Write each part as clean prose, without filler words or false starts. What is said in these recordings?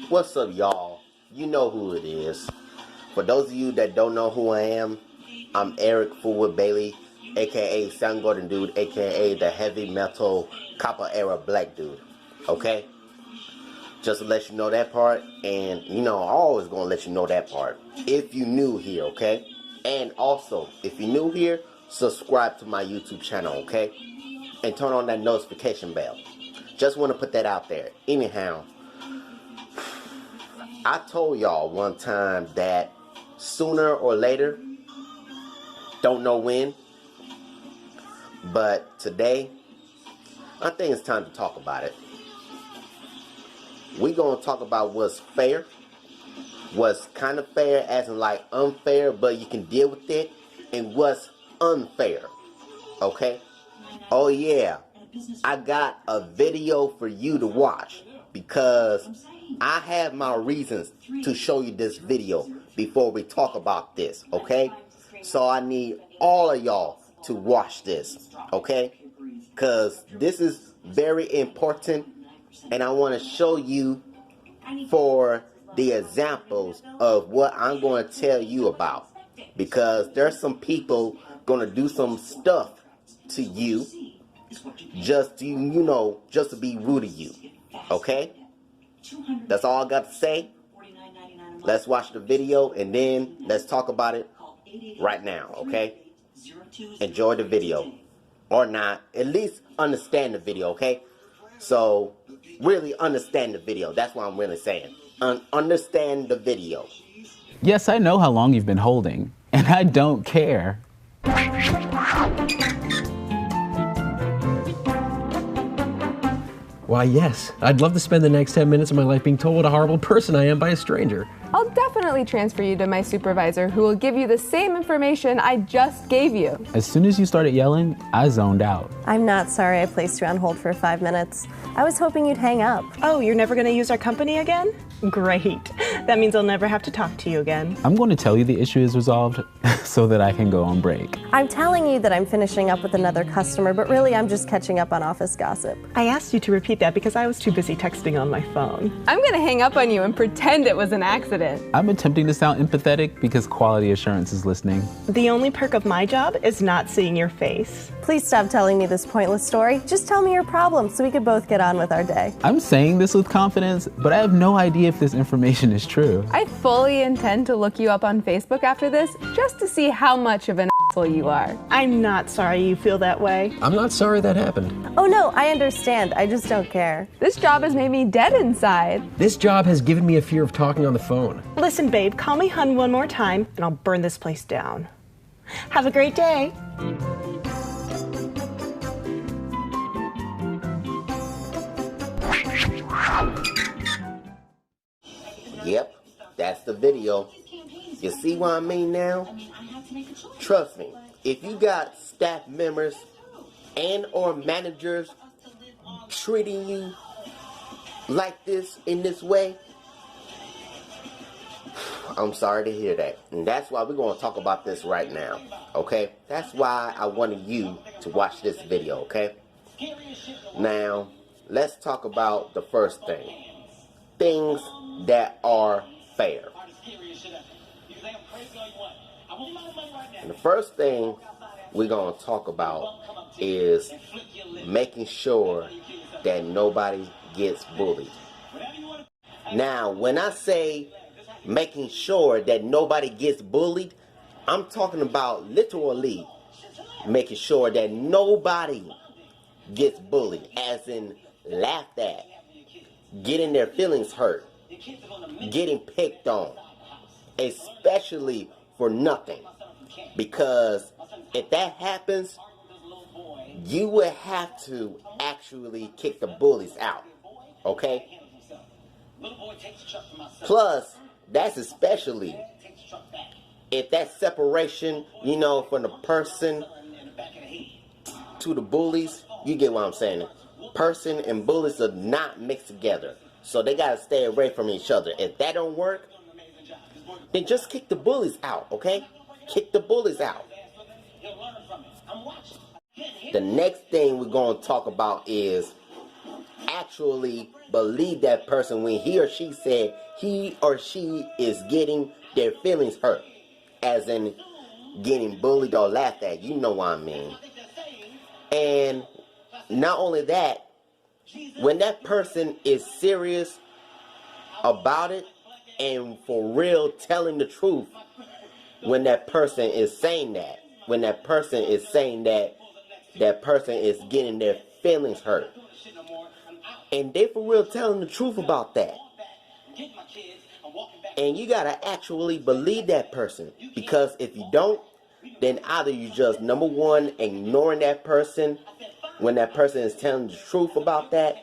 What's up, y'all? You know who it is. For those of you that don't know who I am, I'm Eric Fulwood-bailey, aka Soundgarden dude, aka the heavy metal Capoeira black dude. Okay? Just to let you know that part, and I'm always gonna let you know that part. If you new here, okay? And also, if you're new here, subscribe to my YouTube channel, okay? And turn on that notification bell. Just want to put that out there. Anyhow, I told y'all one time that sooner or later, don't know when, but today, I think it's time to talk about it. We're going to talk about what's fair, what's kind of fair, as in like unfair, but you can deal with it, and what's unfair, okay? Oh yeah, I got a video for you to watch, because I have my reasons to show you this video before we talk about this, okay? So I need all of y'all to watch this, okay? Because this is very important, and I want to show you for the examples of what I'm going to tell you about. Because there's some people going to do some stuff to you just to, just to be rude to you, okay? That's all I got to say. Let's watch the video and then let's talk about it right now, okay? Enjoy the video. Or not. At least understand the video, okay? So, really understand the video. That's what I'm really saying. Understand the video. Yes, I know how long you've been holding, and I don't care. Why, yes. I'd love to spend the next 10 minutes of my life being told what a horrible person I am by a stranger. I'll definitely transfer you to my supervisor, who will give you the same information I just gave you. As soon as you started yelling, I zoned out. I'm not sorry I placed you on hold for 5 minutes. I was hoping you'd hang up. Oh, you're never going to use our company again? Great. That means I'll never have to talk to you again. I'm going to tell you the issue is resolved so that I can go on break. I'm telling you that I'm finishing up with another customer, but really I'm just catching up on office gossip. I asked you to repeat that because I was too busy texting on my phone. I'm going to hang up on you and pretend it was an accident. I'm attempting to sound empathetic because quality assurance is listening. The only perk of my job is not seeing your face. Please stop telling me this pointless story. Just tell me your problem so we could both get on with our day. I'm saying this with confidence, but I have no idea if this information is true. I fully intend to look you up on Facebook after this, just to see how much of an asshole you are. I'm not sorry you feel that way. I'm not sorry that happened. Oh no, I understand. I just don't care. This job has made me dead inside. This job has given me a fear of talking on the phone. Listen, babe, call me hun one more time and I'll burn this place down. Have a great day. Yep, that's the video. You see what I mean now? Trust me, if you got staff members and or managers treating you like this, in this way, I'm sorry to hear that. And that's why we're going to talk about this right now, okay? That's why I wanted you to watch this video, okay? Now, let's talk about the first thing. Things that are fair. And the first thing we're going to talk about is making sure that nobody gets bullied. Now, when I say making sure that nobody gets bullied, I'm talking about literally making sure that nobody gets bullied, as in laughed at, getting their feelings hurt, getting picked on, especially for nothing. Because if that happens, you would have to actually kick the bullies out, okay? Plus, that's especially if that separation, from the person to the bullies, you get what I'm saying. Person and bullies are not mixed together. So they gotta stay away from each other. If that don't work, then just kick the bullies out, okay? Kick the bullies out. The next thing we're gonna talk about is actually believe that person when he or she said he or she is getting their feelings hurt, as in getting bullied or laughed at. You know what I mean. And not only that, when that person is serious about it and for real telling the truth, when that person is saying that, when that person is saying that that person is getting their feelings hurt, and they for real telling the truth about that, and you gotta actually believe that person, because if you don't, then either you just, number one, ignoring that person when that person is telling the truth about that,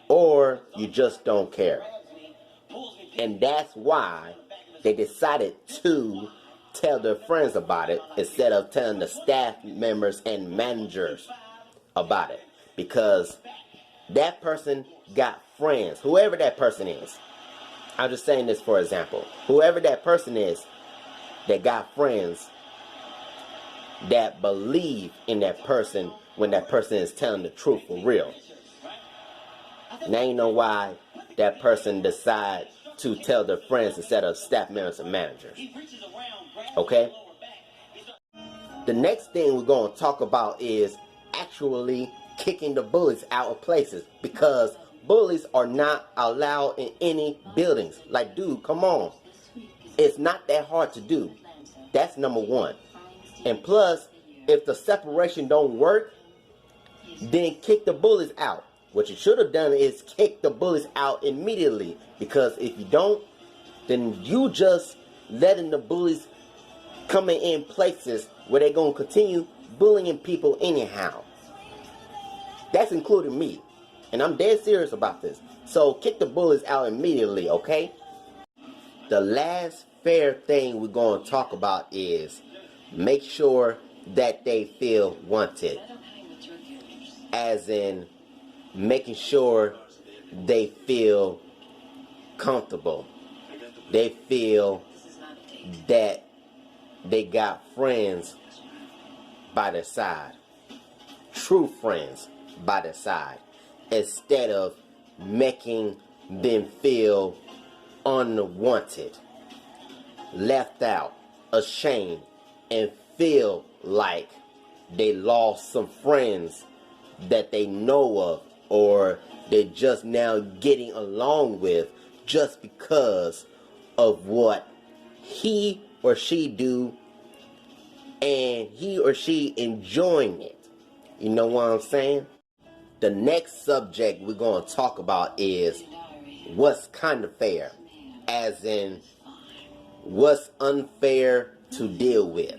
or you just don't care. And that's why they decided to tell their friends about it instead of telling the staff members and managers about it, because that person got friends, whoever that person is. I'm just saying this for example. Whoever that person is that got friends that believe in that person when that person is telling the truth for real. Now you know why that person decide to tell their friends instead of staff members and managers. Okay? The next thing we're going to talk about is actually kicking the bullies out of places, because bullies are not allowed in any buildings. Like, dude, come on. It's not that hard to do. That's number one. And plus, if the separation don't work, then kick the bullies out. What you should have done is kick the bullies out immediately, because if you don't, then you just letting the bullies coming in places where they're going to continue bullying people anyhow. That's including me. And I'm dead serious about this. So kick the bullies out immediately, okay? The last fair thing we're going to talk about is make sure that they feel wanted. As in making sure they feel comfortable. They feel that they got friends by their side. True friends by their side. Instead of making them feel unwanted, left out, ashamed, and feel like they lost some friends that they know of, or they're just now getting along with just because of what he or she do, and he or she enjoying it. You know what I'm saying? The next subject we're going to talk about is what's kind of fair, as in what's unfair to deal with.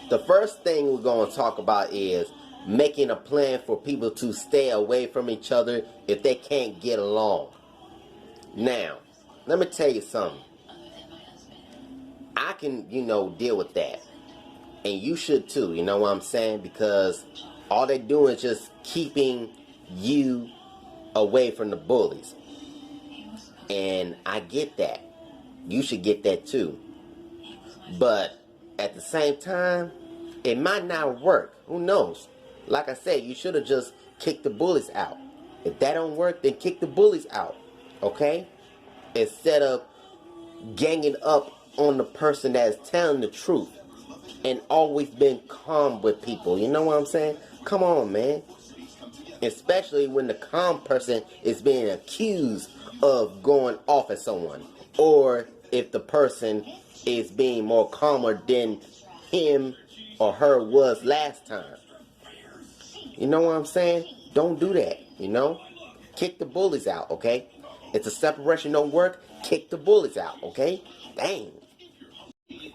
The first thing we're going to talk about is making a plan for people to stay away from each other if they can't get along. Now, let me tell you something. I can, deal with that. And you should too, you know what I'm saying? Because all they doing is just keeping you away from the bullies. And I get that. You should get that too. But at the same time, it might not work. Who knows? Like I said, you should have just kicked the bullies out. If that don't work, then kick the bullies out. Okay? Instead of ganging up on the person that is telling the truth and always been calm with people. You know what I'm saying? Come on, man. Especially when the calm person is being accused of going off at someone. Or if the person is being more calmer than him or her was last time. You know what I'm saying? Don't do that, Kick the bullies out, okay? If the separation don't work, kick the bullies out, okay? Dang.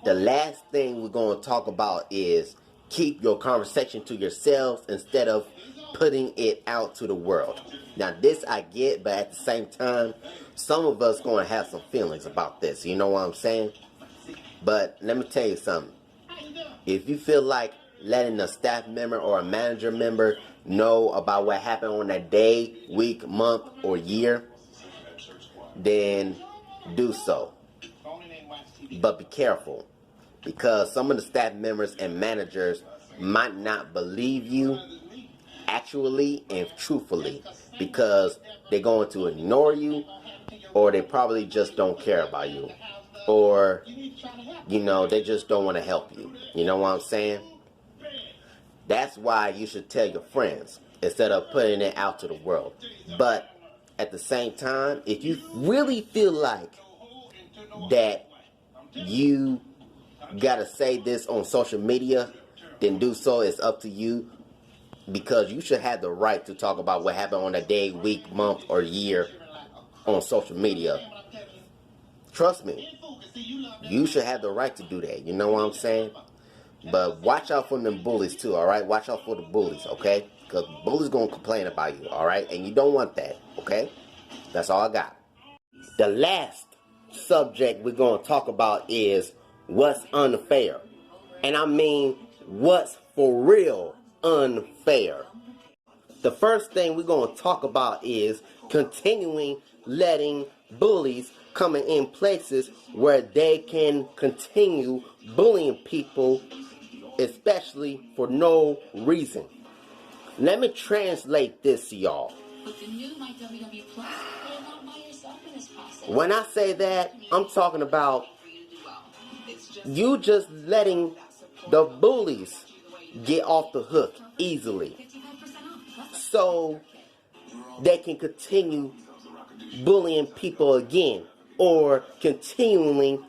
The last thing we're going to talk about is keep your conversation to yourselves instead of putting it out to the world. Now this I get, but at the same time, some of us going to have some feelings about this. You know what I'm saying? But let me tell you something. If you feel like letting a staff member or a manager member know about what happened on that day, week, month, or year, then do so. But be careful, because some of the staff members and managers might not believe you actually and truthfully, because they're going to ignore you, or they probably just don't care about you, or they just don't want to help you. You know what I'm saying? That's why you should tell your friends instead of putting it out to the world. But at the same time, if you really feel like that you gotta say this on social media, then do so. It's up to you, because you should have the right to talk about what happened on a day, week, month, or year on social media. Trust me, you should have the right to do that. You know what I'm saying? But watch out for them bullies too, alright? Watch out for the bullies, okay? Because bullies gonna complain about you, alright? And you don't want that, okay? That's all I got. The last subject we're gonna talk about is what's unfair. And I mean, what's for real unfair. The first thing we're going to talk about is continuing letting bullies coming in places where they can continue bullying people, especially for no reason. Let me translate this to y'all. When I say that, I'm talking about you just letting the bullies get off the hook easily, so they can continue bullying people again, or continually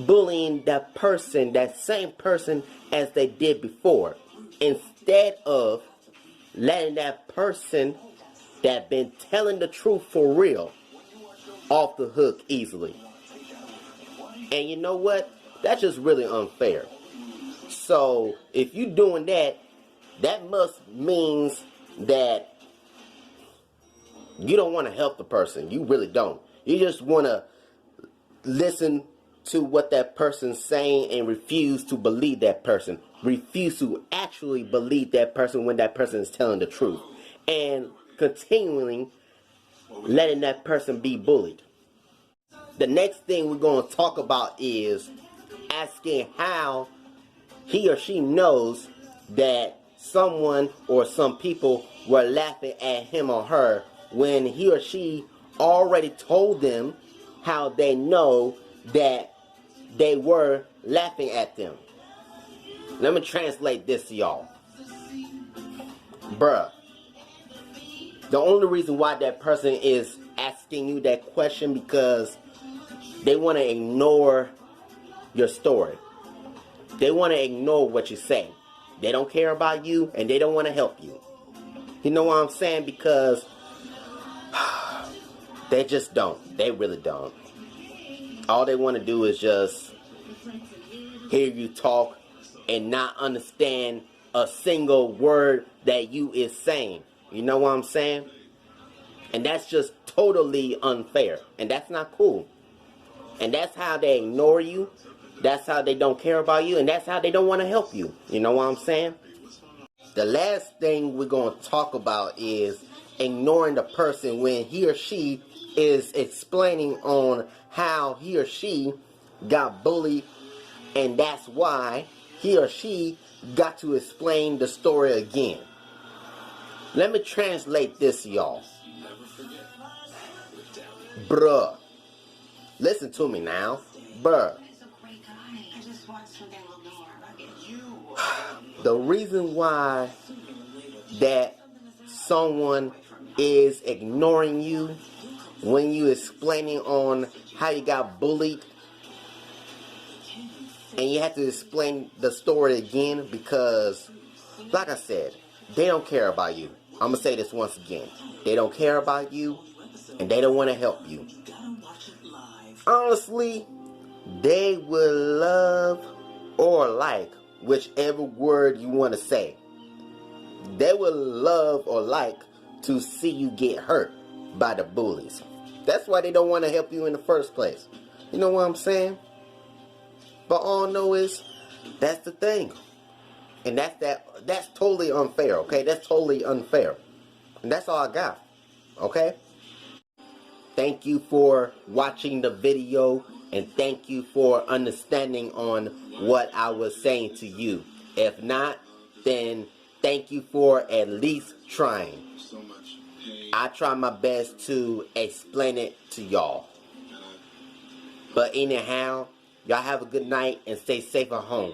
bullying that same person as they did before, instead of letting that person that been telling the truth for real off the hook easily. And you know what? That's just really unfair. So if you're doing that, that must means that you don't want to help the person. You really don't. You just want to listen to what that person's saying and refuse to believe that person. Refuse to actually believe that person when that person is telling the truth. And continuing letting that person be bullied. The next thing we're going to talk about is asking how he or she knows that someone or some people were laughing at him or her when he or she already told them how they know that they were laughing at them. Let me translate this to y'all. Bruh, the only reason why that person is asking you that question because they want to ignore your story. They want to ignore what you say. They don't care about you and they don't want to help you. You know what I'm saying? Because they just don't. They really don't. All they want to do is just hear you talk and not understand a single word that you is saying. You know what I'm saying? And that's just totally unfair. And that's not cool. And that's how they ignore you. That's how they don't care about you. And that's how they don't want to help you. You know what I'm saying? The last thing we're going to talk about is ignoring the person when he or she is explaining on how he or she got bullied. And that's why he or she got to explain the story again. Let me translate this, y'all. Bruh. Listen to me now. Bruh. The reason why that someone is ignoring you when you explaining on how you got bullied, and you have to explain the story again because, like I said, they don't care about you. I'm going to say this once again. They don't care about you, and they don't want to help you. Honestly, they will love or like whichever word you want to say. They will love or like to see you get hurt by the bullies. That's why they don't want to help you in the first place. You know what I'm saying? But all I know is that's the thing. And that's totally unfair, okay? That's totally unfair. And that's all I got. Okay? Thank you for watching the video, and thank you for understanding on what I was saying to you. If not, then thank you for at least trying. I try my best to explain it to y'all. But anyhow, y'all have a good night and stay safe at home.